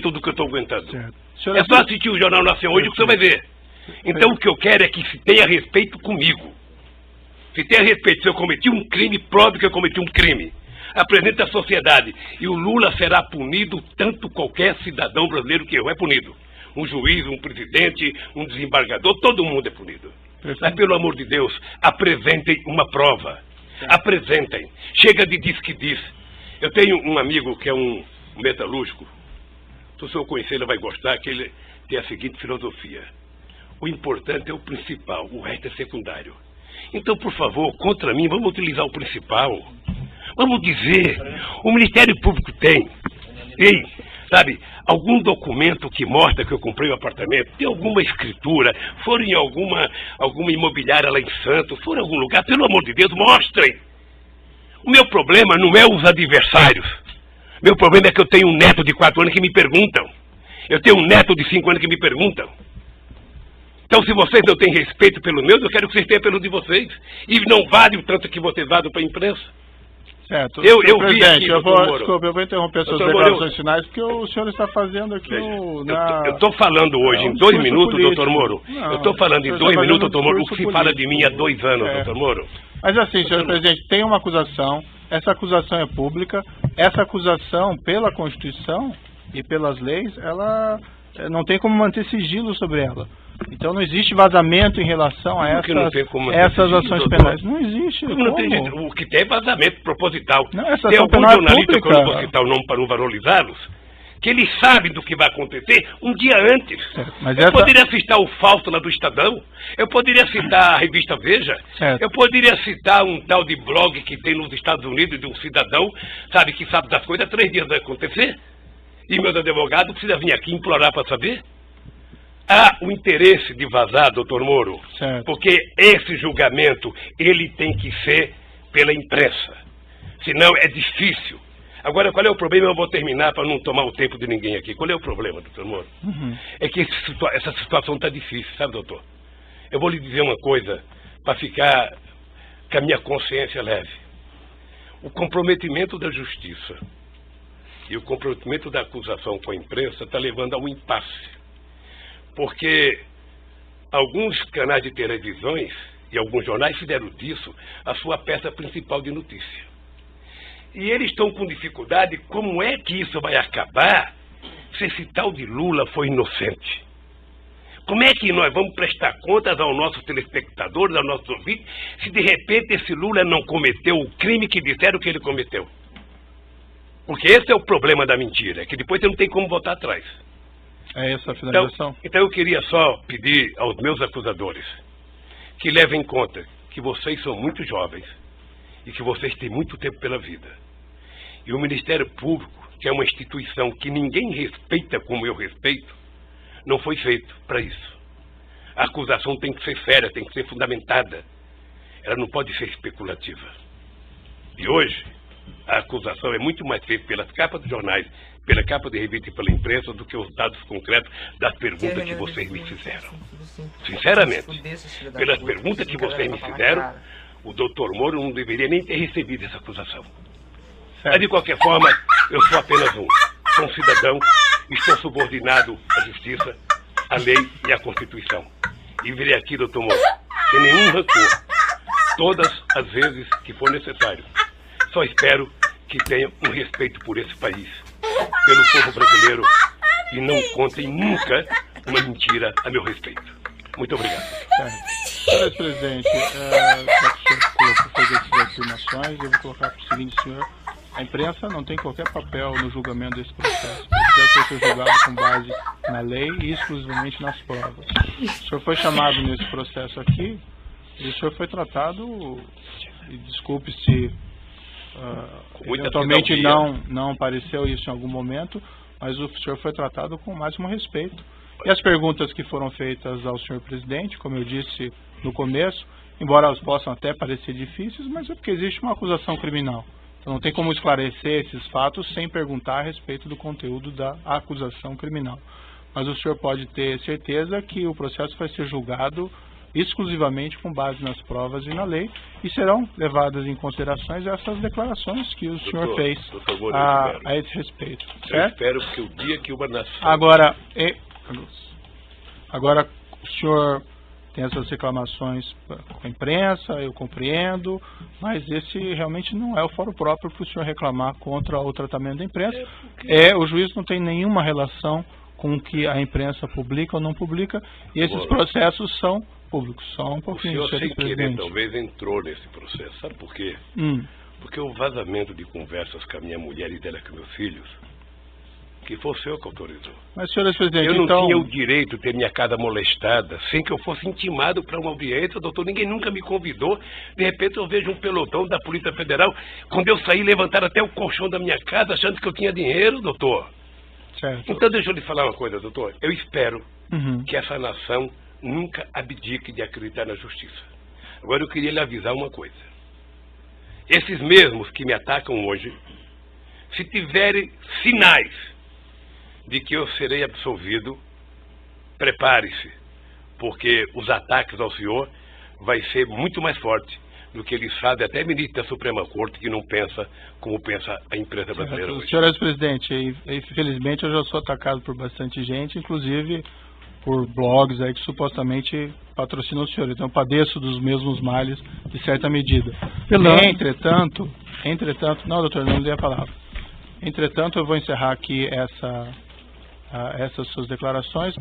tudo que eu estou aguentando. Certo. É só assistir o Jornal Nacional hoje que você vai ver. Então o que eu quero é que se tenha respeito comigo. Se tenha respeito, se eu cometi um crime, prove que eu cometi um crime. Apresente à sociedade. E o Lula será punido tanto qualquer cidadão brasileiro que errou é punido. Um juiz, um presidente, um desembargador, todo mundo é punido. Mas, pelo amor de Deus, apresentem uma prova. Apresentem. Chega de diz que diz. Eu tenho um amigo que é um metalúrgico. Se o senhor conhecer, ele vai gostar, que ele tem a seguinte filosofia. O importante é o principal, o resto é secundário. Então, por favor, contra mim, vamos utilizar o principal. Vamos dizer, o Ministério Público tem, sabe, algum documento que mostra que eu comprei um apartamento, tem alguma escritura, foram em alguma imobiliária lá em Santos, foram em algum lugar, pelo amor de Deus, mostrem. O meu problema não é os adversários. Meu problema é que eu tenho um neto de 4 anos que me perguntam. Eu tenho um neto de 5 anos que me perguntam. Então, se vocês não têm respeito pelo meu, eu quero que vocês tenham pelo de vocês. E não vale o tanto que vocês vadam para a imprensa. Certo. Eu vi aqui, desculpa, eu vou interromper suas declarações finais, porque o senhor está fazendo aqui Eu estou falando hoje em 2 minutos, político. Doutor Moro. Eu estou falando em 2 minutos, doutor Moro, o que se fala de mim há 2 anos, doutor Moro. Mas assim, senhor presidente, tem uma acusação, essa acusação é pública, essa acusação, pela Constituição e pelas leis, ela não tem como manter sigilo sobre ela. Então não existe vazamento em relação a essas ações penais. Não existe. Não tem, o que tem é vazamento proposital. Não, essa tem algum jornalista, quando eu vou citar o nome para não valorizá-los, que eles sabem do que vai acontecer um dia antes. Eu poderia citar o Fausto lá do Estadão, eu poderia citar a revista Veja, eu poderia citar um tal de blog que tem nos Estados Unidos de um cidadão, sabe, que sabe das coisas, 3 dias vai acontecer, e meus advogados precisam vir aqui implorar para saber. Há o interesse de vazar, doutor Moro, porque esse julgamento, ele tem que ser pela imprensa, senão é difícil. Agora, qual é o problema? Eu vou terminar para não tomar o tempo de ninguém aqui. Qual é o problema, doutor Moro? É que essa situação está difícil, sabe, doutor? Eu vou lhe dizer uma coisa, para ficar com a minha consciência leve. O comprometimento da justiça e o comprometimento da acusação com a imprensa está levando a um impasse. Porque alguns canais de televisões e alguns jornais fizeram disso a sua peça principal de notícia. E eles estão com dificuldade, como é que isso vai acabar se esse tal de Lula foi inocente? Como é que nós vamos prestar contas aos nossos telespectadores, aos nossos ouvintes, se de repente esse Lula não cometeu o crime que disseram que ele cometeu? Porque esse é o problema da mentira, que depois você não tem como voltar atrás. É essa a finalização? Então eu queria só pedir aos meus acusadores que levem em conta que vocês são muito jovens e que vocês têm muito tempo pela vida. E o Ministério Público, que é uma instituição que ninguém respeita como eu respeito, não foi feito para isso. A acusação tem que ser séria, tem que ser fundamentada. Ela não pode ser especulativa. E hoje, a acusação é muito mais feita pelas capas dos jornais, pela capa de revista e pela imprensa, do que os dados concretos das perguntas que vocês me fizeram. Sinceramente, pelas perguntas que vocês me fizeram, o doutor Moro não deveria nem ter recebido essa acusação. Mas, de qualquer forma, eu sou apenas sou um cidadão, estou subordinado à justiça, à lei e à Constituição. E virei aqui, doutor Moro, sem nenhum rancor, todas as vezes que for necessário. Só espero que tenham um respeito por esse país, pelo povo brasileiro, e não contem nunca uma mentira a meu respeito. Muito obrigado. Senhor presidente, já que o senhor fez essas afirmações, eu vou colocar para o seguinte, senhor. A imprensa não tem qualquer papel no julgamento desse processo. O processo vai ser julgado com base na lei e exclusivamente nas provas. O senhor foi chamado nesse processo aqui e o senhor foi tratado, e desculpe se eventualmente não apareceu isso em algum momento, mas o senhor foi tratado com o máximo respeito. E as perguntas que foram feitas ao senhor presidente, como eu disse no começo, embora elas possam até parecer difíceis, mas é porque existe uma acusação criminal. Então não tem como esclarecer esses fatos sem perguntar a respeito do conteúdo da acusação criminal. Mas o senhor pode ter certeza que o processo vai ser julgado exclusivamente com base nas provas e na lei, e serão levadas em considerações essas declarações que o senhor fez a esse respeito. Certo? Eu espero que o dia que uma nação... Agora, o senhor tem essas reclamações com a imprensa, eu compreendo, mas esse realmente não é o fórum próprio para o senhor reclamar contra o tratamento da imprensa. O juiz não tem nenhuma relação com o que a imprensa publica ou não publica, e esses processos são públicos. Só um pouquinho, o senhor, sem querer, talvez entrou nesse processo. Sabe por quê? Porque o vazamento de conversas com a minha mulher e dela com meus filhos, que foi o senhor que autorizou. Mas, senhor presidente, eu não tinha o direito de ter minha casa molestada sem que eu fosse intimado para uma audiência, doutor. Ninguém nunca me convidou. De repente eu vejo um pelotão da Polícia Federal. Quando eu saí, levantaram até o colchão da minha casa achando que eu tinha dinheiro, doutor. Certo. Então deixa eu lhe falar uma coisa, doutor. Eu espero que essa nação nunca abdique de acreditar na justiça. Agora eu queria lhe avisar uma coisa. Esses mesmos que me atacam hoje, se tiverem sinais de que eu serei absolvido, prepare-se, porque os ataques ao senhor vai ser muito mais forte do que eles fazem, até ministro da Suprema Corte, que não pensa como pensa a imprensa brasileira hoje. Senhor ex-presidente, infelizmente eu já sou atacado por bastante gente, inclusive por blogs aí que supostamente patrocinam o senhor, então eu padeço dos mesmos males de certa medida. Entretanto, não, doutor, não dei a palavra. Entretanto, eu vou encerrar aqui essas suas declarações.